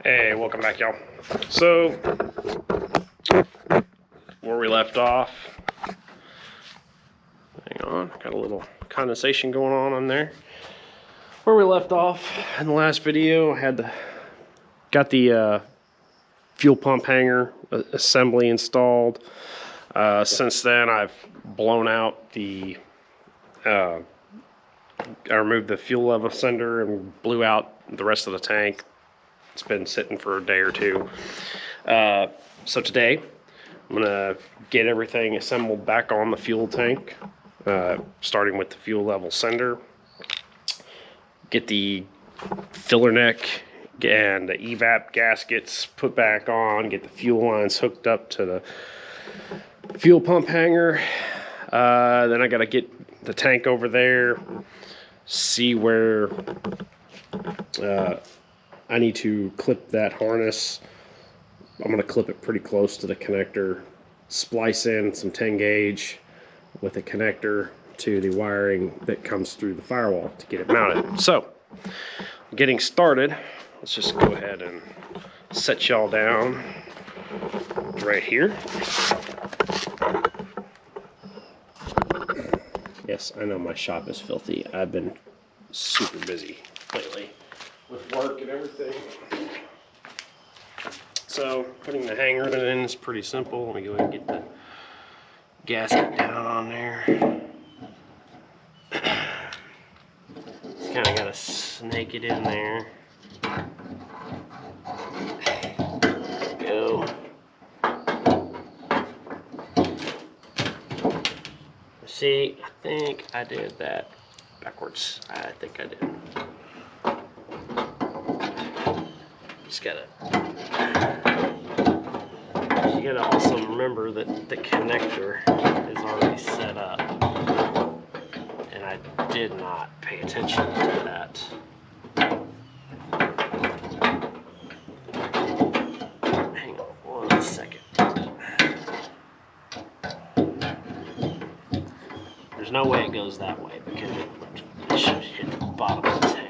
Hey, welcome back, y'all. So, where we left off, hang on, got a little condensation going on there. Where we left off in the last video, I had got the fuel pump hanger assembly installed. Since then, I've blown out I removed the fuel level sender and blew out the rest of the tank. It's been sitting for a day or two. So today, I'm gonna get everything assembled back on the fuel tank, starting with the fuel level sender. Get the filler neck and the evap gaskets put back on, get the fuel lines hooked up to the fuel pump hanger. Then I gotta get the tank over there, see where I need to clip that harness. I'm going to clip it pretty close to the connector, splice in some 10 gauge with a connector to the wiring that comes through the firewall to get it mounted. So, getting started, let's just go ahead and set y'all down right here. Yes, I know my shop is filthy. I've been super busy lately with work and everything. So putting the hanger in is pretty simple. Let me go ahead and get the gasket down on there. Just kind of got to snake it in there. Go. See, I think I did that backwards. I think I did. Just gotta. You gotta also remember that the connector is already set up, and I did not pay attention to that. Hang on 1 second. There's no way it goes that way because it should hit the bottom of the tank.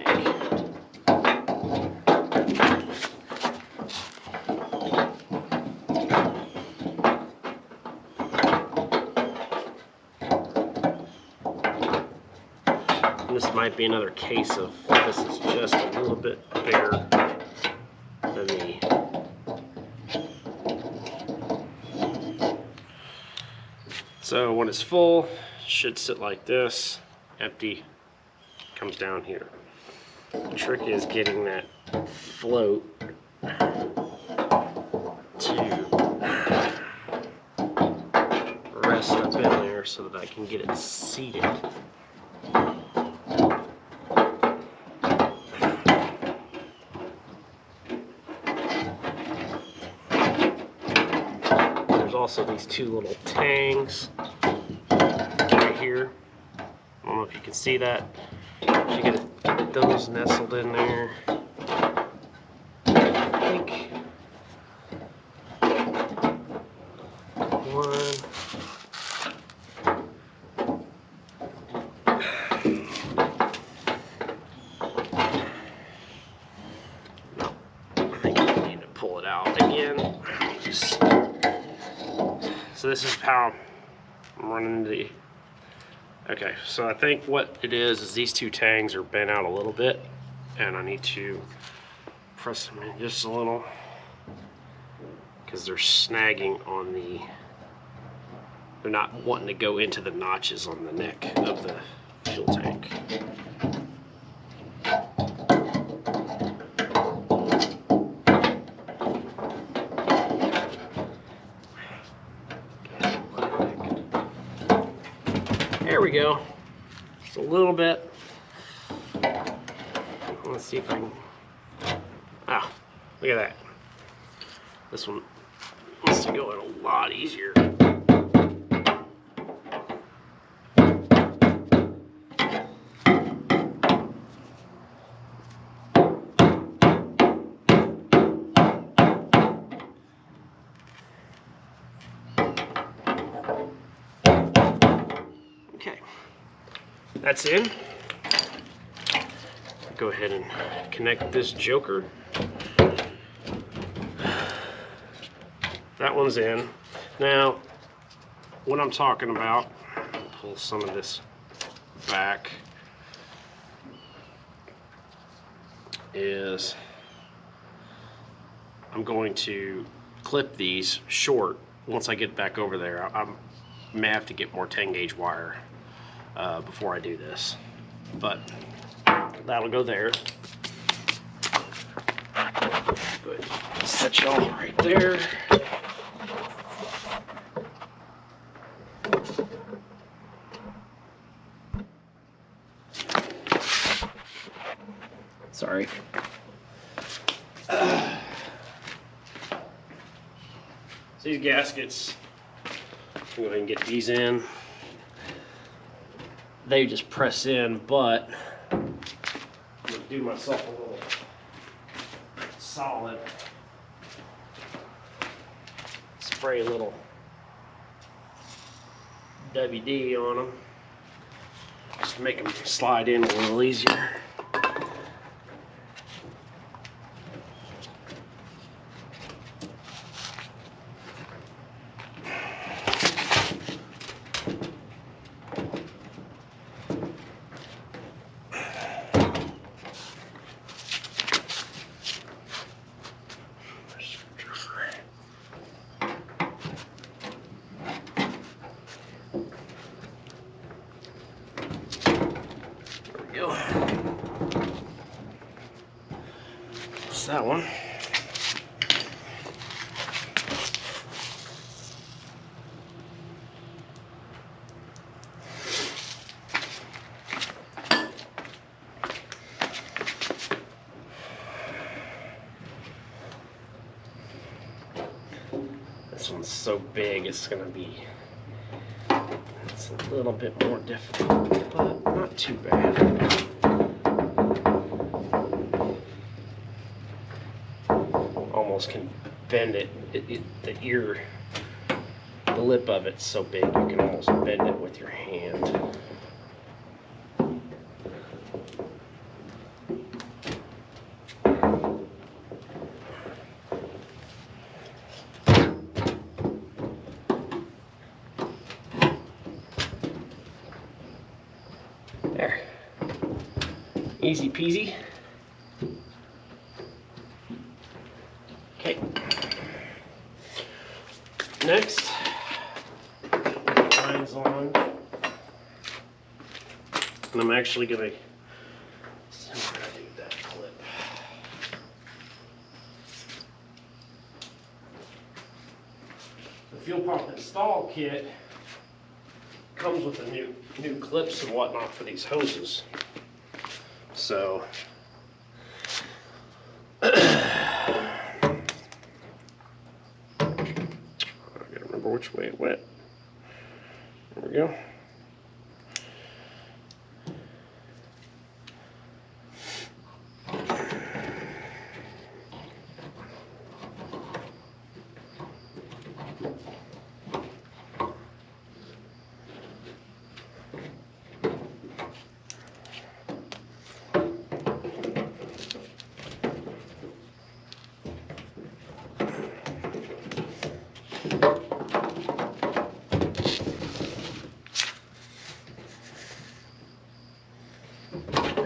This might be another case of this is just a little bit bigger than the so when it's full, it should sit like this. Empty comes down here. The trick is getting that float to rest up in there so that I can get it seated. Also these two little tangs right here. I don't know if you can see that. You get those nestled in there. I think one. No, I think I need to pull it out again. So this is how I'm running the, okay, so I think what it is these two tangs are bent out a little bit, and I need to press them in just a little because they're snagging on they're not wanting to go into the notches on the neck of the fuel tank. There we go. Just a little bit. Let's see if I can. Ah, look at that. This one wants to go in a lot easier. Okay, that's in. Go ahead and connect this joker that one's in. Now, what I'm talking about, pull some of this back, is I'm going to clip these short once I get back over there. I may have to get more 10 gauge wire before I do this, but that'll go there. But set y'all right there. Sorry. So these gaskets, I'm going to get these in. They just press in, but I'm going to do myself a little solid. Spray a little WD on them just to make them slide in a little easier. That's that one. This one's so big, it's a little bit more difficult, but not too bad. Almost can bend it. The lip of it's so big you can almost bend it with your hand. There. Easy peasy. Okay. Next, lines on, and I'm actually going to do that clip. The fuel pump install kit comes with a new clips and whatnot for these hoses. So which way it went. There we go.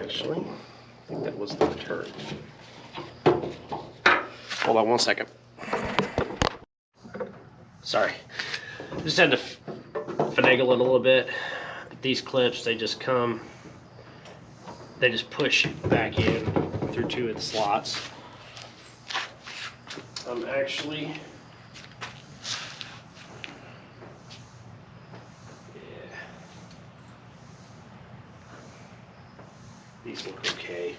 Actually, I think that was the return. Hold on one second. Sorry. Just had to finagle it a little bit. These clips, they just push back in through two of the slots. I'm actually, these look okay.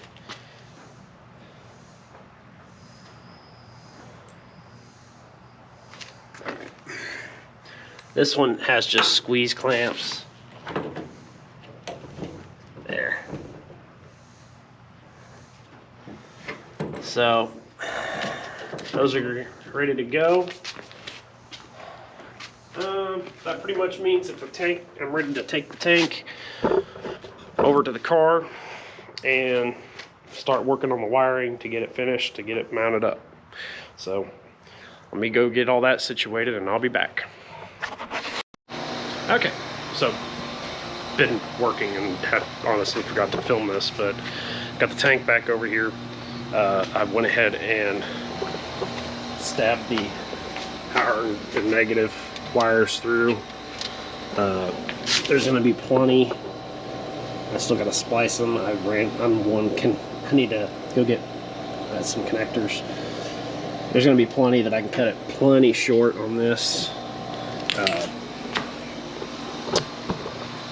All right. This one has just squeeze clamps. There. So those are ready to go. That pretty much means that the tank, I'm ready to take the tank over to the car and start working on the wiring to get it finished, to get it mounted up. So let me go get all that situated and I'll be back. Okay, so been working and had honestly forgot to film this, but got the tank back over here. I went ahead and stabbed the power and negative wires through. There's gonna be plenty. I still gotta splice them. I need to go get some connectors. There's gonna be plenty that I can cut it plenty short on this.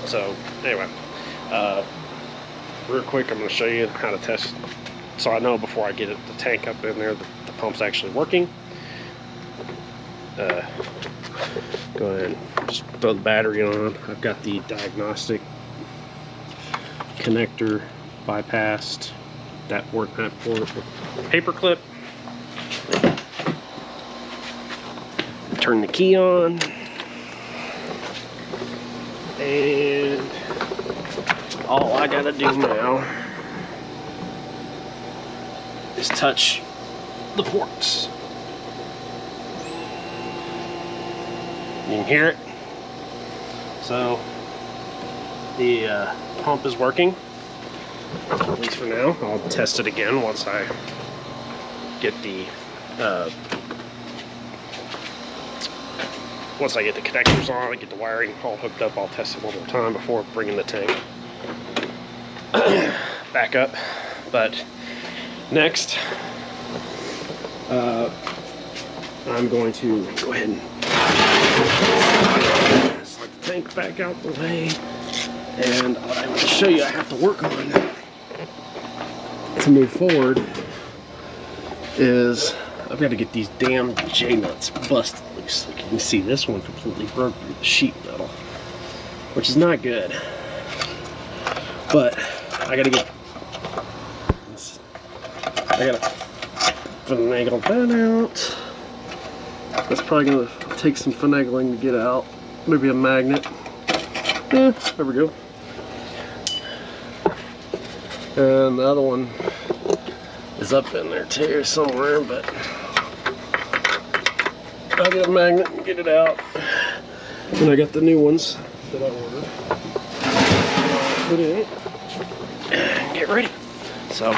So anyway, real quick, I'm gonna show you how to test, so I know before I get the tank up in there that the pump's actually working. Go ahead and just throw the battery on. I've got the diagnostic connector bypassed. That worked that for paper clip. Turn the key on. And all I gotta do now is touch the ports. You can hear it. So the pump is working, at least for now. I'll test it again once I get the connectors on, I get the wiring all hooked up. I'll test it one more time before bringing the tank back up. But next, I'm going to go ahead and slide the tank back out the way. And what I'm going to show you I have to work on to move forward is I've got to get these damn J-nuts busted loose. Like you can see, this one completely broke through the sheet metal, which is not good. But I gotta finagle that out. That's probably gonna take some finagling to get out. Maybe a magnet. Yeah, there we go. And the other one is up in there too somewhere, but I'll get a magnet and get it out. And I got the new ones that I ordered. Put in and get ready. So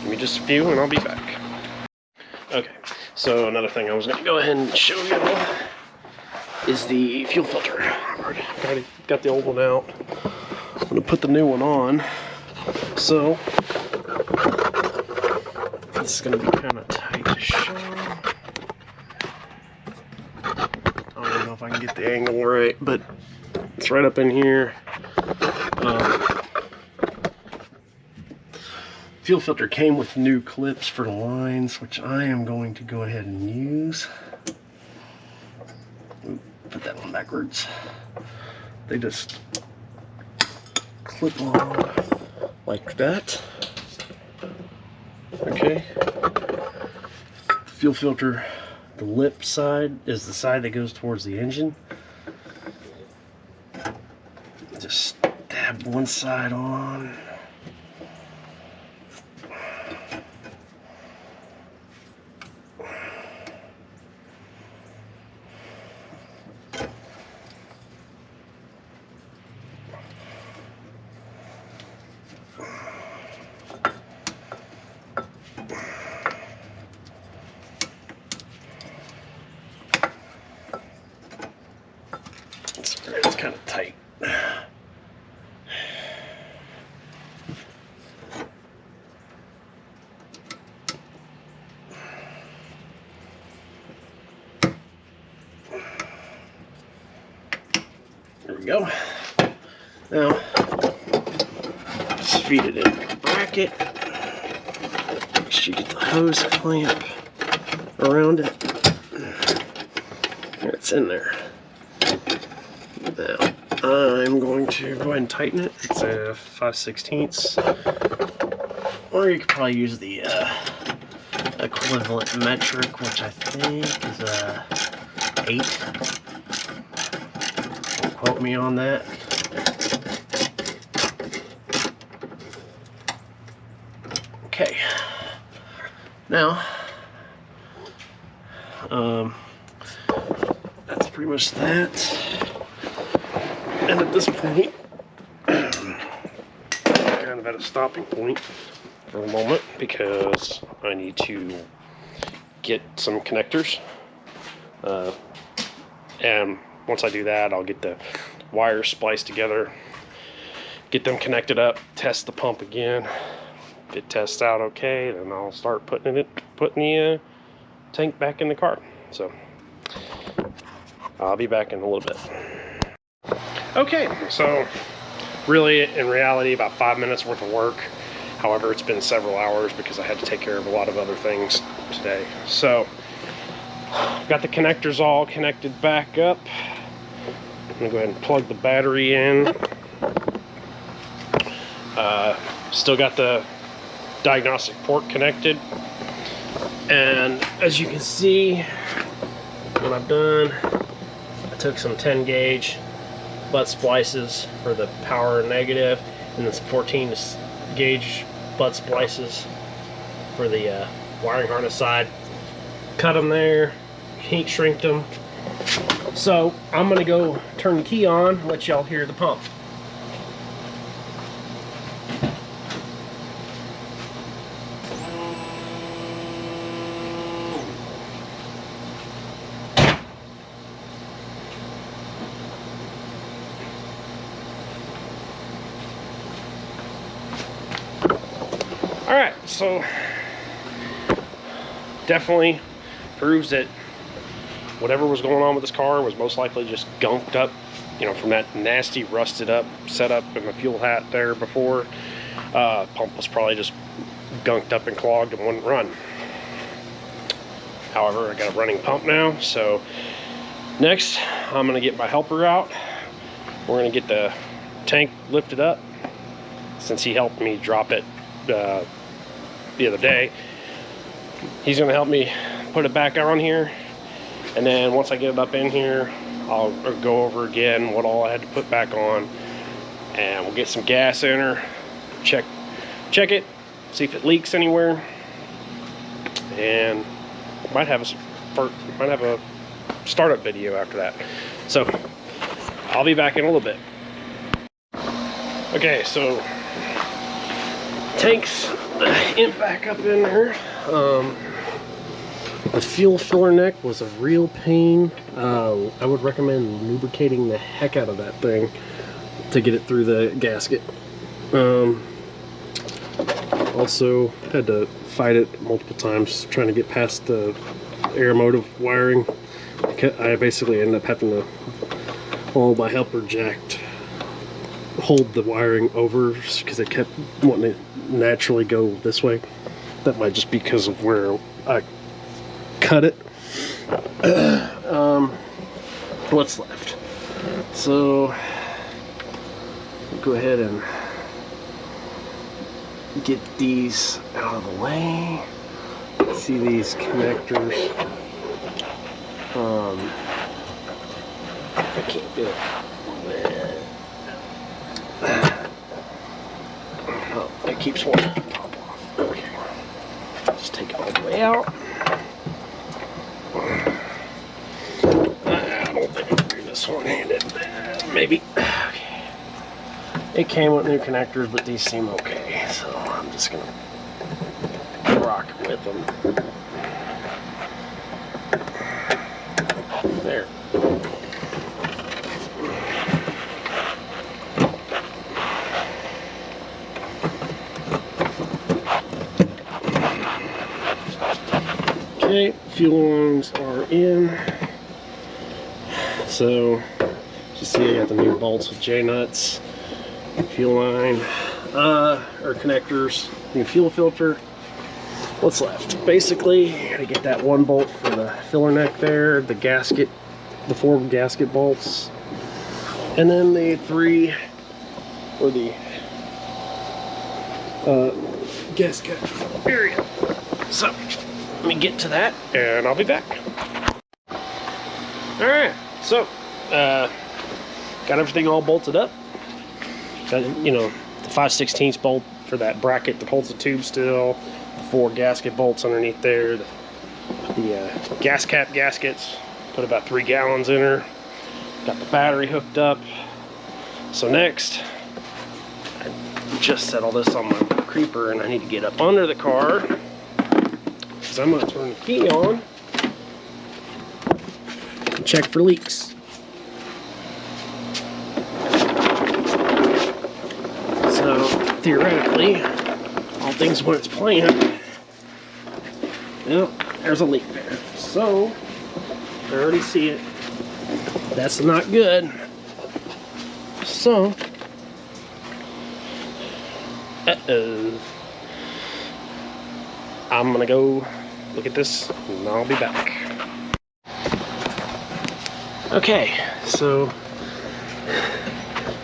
give me just a few and I'll be back. Okay, so another thing I was gonna go ahead and show you is the fuel filter. I've already got the old one out. I'm gonna put the new one on. So this is gonna be kind of tight to show. I don't know if I can get the angle right, but it's right up in here. Fuel filter came with new clips for the lines, which I am going to go ahead and use. Put that one backwards. They just clip on like that. Okay. Fuel filter, the lip side is the side that goes towards the engine. Just stab one side on. It's kind of tight. There we go. Now, just feed it in the bracket. Make sure you get the hose clamp around it. There, it's in there. Now, I'm going to go ahead and tighten it. It's a 5/16, or you could probably use the equivalent metric, which I think is 8. Don't quote me on that. Okay. Now, That's pretty much that. And at this point, kind of at a stopping point for the moment because I need to get some connectors. And once I do that, I'll get the wires spliced together, get them connected up, test the pump again. If it tests out okay, then I'll start putting the tank back in the car. So I'll be back in a little bit. Okay, so really, in reality, about 5 minutes worth of work. However, it's been several hours because I had to take care of a lot of other things today. So got the connectors all connected back up. I'm gonna go ahead and plug the battery in. Still got the diagnostic port connected. And as you can see, what I've done, I took some 10 gauge butt splices for the power negative, and then some 14 gauge butt splices for the wiring harness side. Cut them there, heat shrinked them. So I'm gonna go turn the key on, let y'all hear the pump. Alright, so definitely proves that whatever was going on with this car was most likely just gunked up, you know, from that nasty rusted up setup in the fuel hat there before. Pump was probably just gunked up and clogged and wouldn't run. However, I got a running pump now, so next I'm going to get my helper out. We're going to get the tank lifted up since he helped me drop it the other day. He's going to help me put it back on here, and then once I get it up in here, I'll go over again what all I had to put back on, and we'll get some gas in her, check it, see if it leaks anywhere, and might have a startup video after that. So I'll be back in a little bit. Okay, so tank's back up in there. The fuel filler neck was a real pain. I would recommend lubricating the heck out of that thing to get it through the gasket. Also had to fight it multiple times trying to get past the air motive wiring. I basically ended up having to hold my helper jacked, hold the wiring over because it kept wanting to naturally go this way. That might just be because of where I cut it. What's left? So go ahead and get these out of the way. See these connectors. I can't do it. Oh, it keeps wanting to pop off. Okay. Just take it all the way out. I don't think I can do this one-handed. Maybe. Okay. It came with new connectors, but these seem okay, so I'm just gonna rock with them. There. Okay, fuel lines are in. So, you see I got the new bolts with J-nuts, fuel line, or connectors, new fuel filter. What's left? Basically, I gotta get that one bolt for the filler neck there, the gasket, the 4 gasket bolts, and then the 3 for the gasket area. So, let me get to that, and I'll be back. Alright, so, got everything all bolted up. Got, you know, the 5/16 bolt for that bracket that holds the tube still, the 4 gasket bolts underneath there, the the gas cap gaskets. Put about 3 gallons in her. Got the battery hooked up. So next, I just set all this on my creeper, and I need to get up under the car because I'm going to turn the key on and check for leaks. So theoretically, all things when it's planned, yep, there's a leak there. So I already see it. That's not good. So, I'm gonna go look at this and I'll be back. Okay, so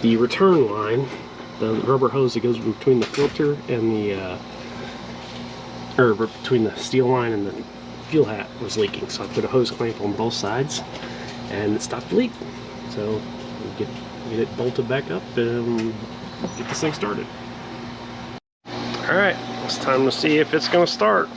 the return line, the rubber hose that goes between the filter and the, or between the steel line and the fuel hat was leaking. So I put a hose clamp on both sides and it stopped the leak. So we get it bolted back up and get this thing started. Alright, it's time to see if it's going to start.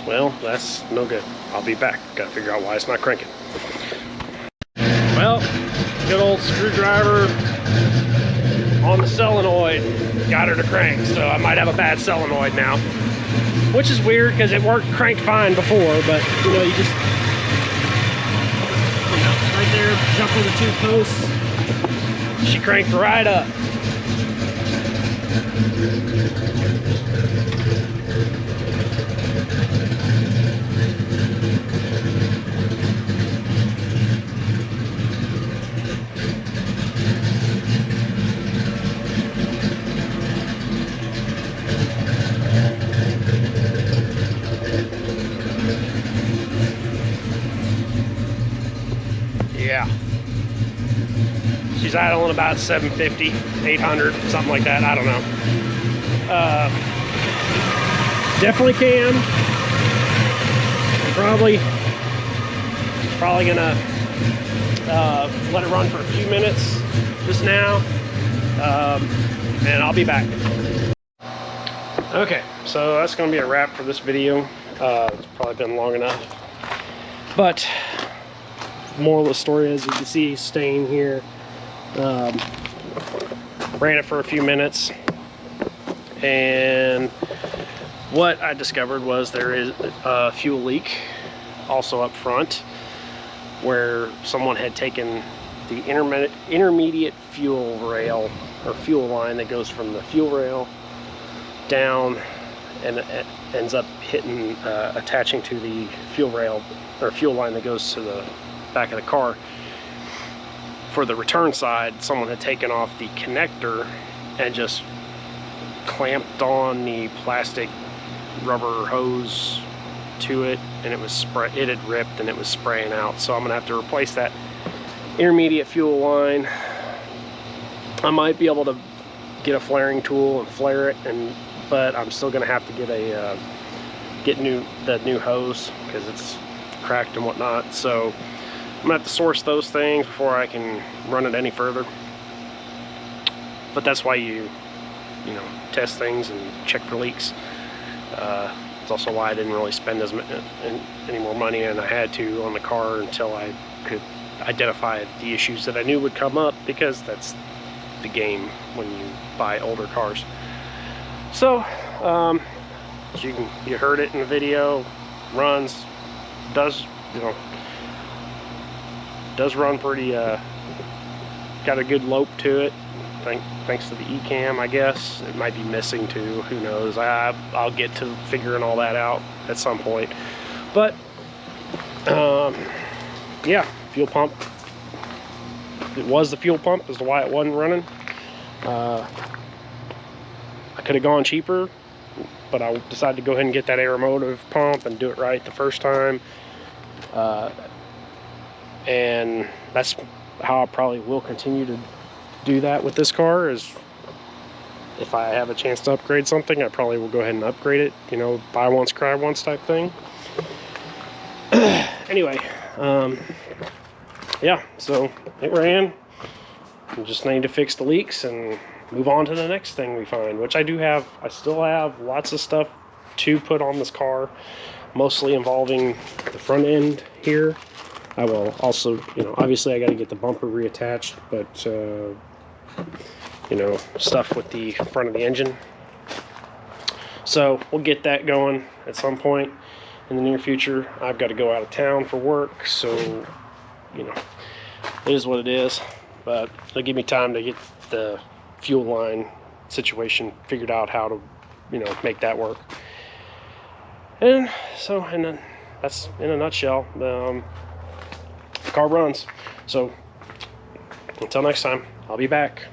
Well, that's no good. I'll be back. Gotta figure out why it's not cranking. Well, good old screwdriver on the solenoid got her to crank, so I might have a bad solenoid now. Which is weird because it cranked fine before, but you know, you just, you know, right there, jump on the 2 posts. She cranked right up. Yeah. She's idling about 750, 800, something like that. I don't know. Definitely can. Probably gonna let it run for a few minutes just now, and I'll be back. Okay, so that's gonna be a wrap for this video. It's probably been long enough, but moral of the story, as you can see, staying here. Ran it for a few minutes, and what I discovered was there is a fuel leak also up front, where someone had taken the intermediate fuel rail or fuel line that goes from the fuel rail down and it ends up hitting, attaching to the fuel rail or fuel line that goes to the back of the car. For the return side, someone had taken off the connector and just clamped on the plastic rubber hose to it, and it had ripped and it was spraying out. So I'm gonna have to replace that intermediate fuel line. I might be able to get a flaring tool and flare it, but I'm still gonna have to get that new hose because it's cracked and whatnot. So I'm gonna have to source those things before I can run it any further. But that's why you know, test things and check for leaks. It's also why I didn't really spend any more money than I had to on the car until I could identify the issues that I knew would come up, because that's the game when you buy older cars. So, you heard it in the video, runs, does run pretty, got a good lope to it. thanks to the E-cam, I guess. It might be missing too, who knows. I'll get to figuring all that out at some point. But, yeah, fuel pump. It was the fuel pump as to why it wasn't running. I could have gone cheaper, but I decided to go ahead and get that aeromotive pump and do it right the first time. And that's how I probably will continue to do that with this car. Is if I have a chance to upgrade something, I probably will go ahead and upgrade it. You know, buy once, cry once type thing. Anyway, yeah, so it ran. I just need to fix the leaks and move on to the next thing we find, which I still have lots of stuff to put on this car, mostly involving the front end here. I will also, you know, obviously I got to get the bumper reattached, but, you know, stuff with the front of the engine. So we'll get that going at some point in the near future. I've got to go out of town for work, so, you know, it is what it is. But it'll give me time to get the fuel line situation figured out, how to, you know, make that work. And so, and then that's in a nutshell. The car runs. So until next time, I'll be back.